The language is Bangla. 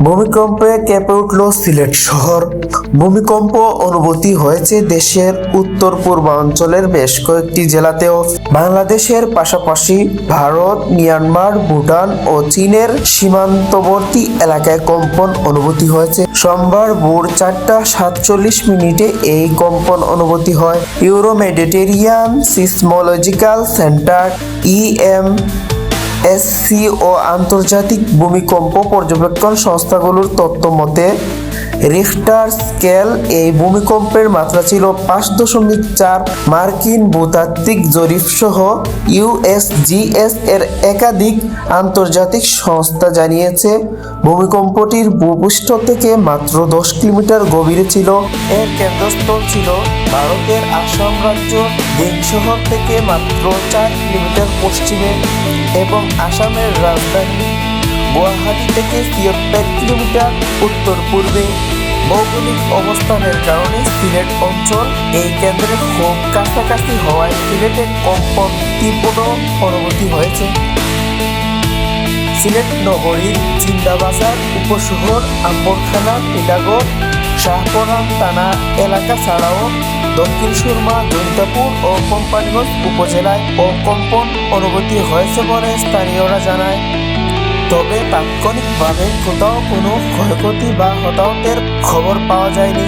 ভূমিকম্পে কেঁপে উঠল সিলেট শহর। ভূমিকম্প অনুভূতি হয়েছে দেশের উত্তর পূর্বাঞ্চলের বেশ কয়েকটি জেলাতেও। বাংলাদেশের পাশাপাশি ভারত, মিয়ানমার, ভুটান ও চীনের সীমান্তবর্তী এলাকায় কম্পন অনুভূতি হয়েছে। সোমবার ভোর 4:47 এই কম্পন অনুভূতি হয়। Euro Mediterranean seismological centre EMSC ও আন্তর্জাতিক ভূমিকম্প পর্যবেক্ষণ সংস্থাগুলোর তথ্য মতে রিখটার স্কেল এই ভূমিকম্পের মাত্রা ছিল 5.4। মার্কিন ভূতাত্ত্বিক জরিপ সহ USGS এর একাধিক আন্তর্জাতিক সংস্থা জানিয়েছে ভূমিকম্পটির ভূপৃষ্ঠ থেকে মাত্র 10 কিলোমিটার গভীরে ছিল। এর কেন্দ্রস্থল ছিল ভারতের আসাম রাজ্য দিন শহর থেকে মাত্র 4 কিলোমিটার পশ্চিমে এবং আসামের রাজধানী গুয়াহাটি থেকে 73 কিলোমিটার উত্তর পূর্বে। ভৌগোলিক অবস্থানের কারণে সিলেট অঞ্চল এই কেন্দ্রের খুব কাছাকাছি হওয়ায় সিলেটের কম্পন তীব্র অনুভূতি হয়েছে। সিলেট নগরীর জিন্দাবাজার উপশহর, আম্বরখানা, টিটাগড়, শাহপরান থানা এলাকা ছাড়াও দক্ষিণ সুরমা, জৈন্তাপুর ও কোম্পানীগঞ্জ উপজেলায় কম্পন অনুভূতি হয়েছে বলে স্থানীয়রা জানায়। তবে তাৎক্ষণিকভাবে কোথাও কোনো ক্ষয়ক্ষতি বা হতাহতের খবর পাওয়া যায়নি।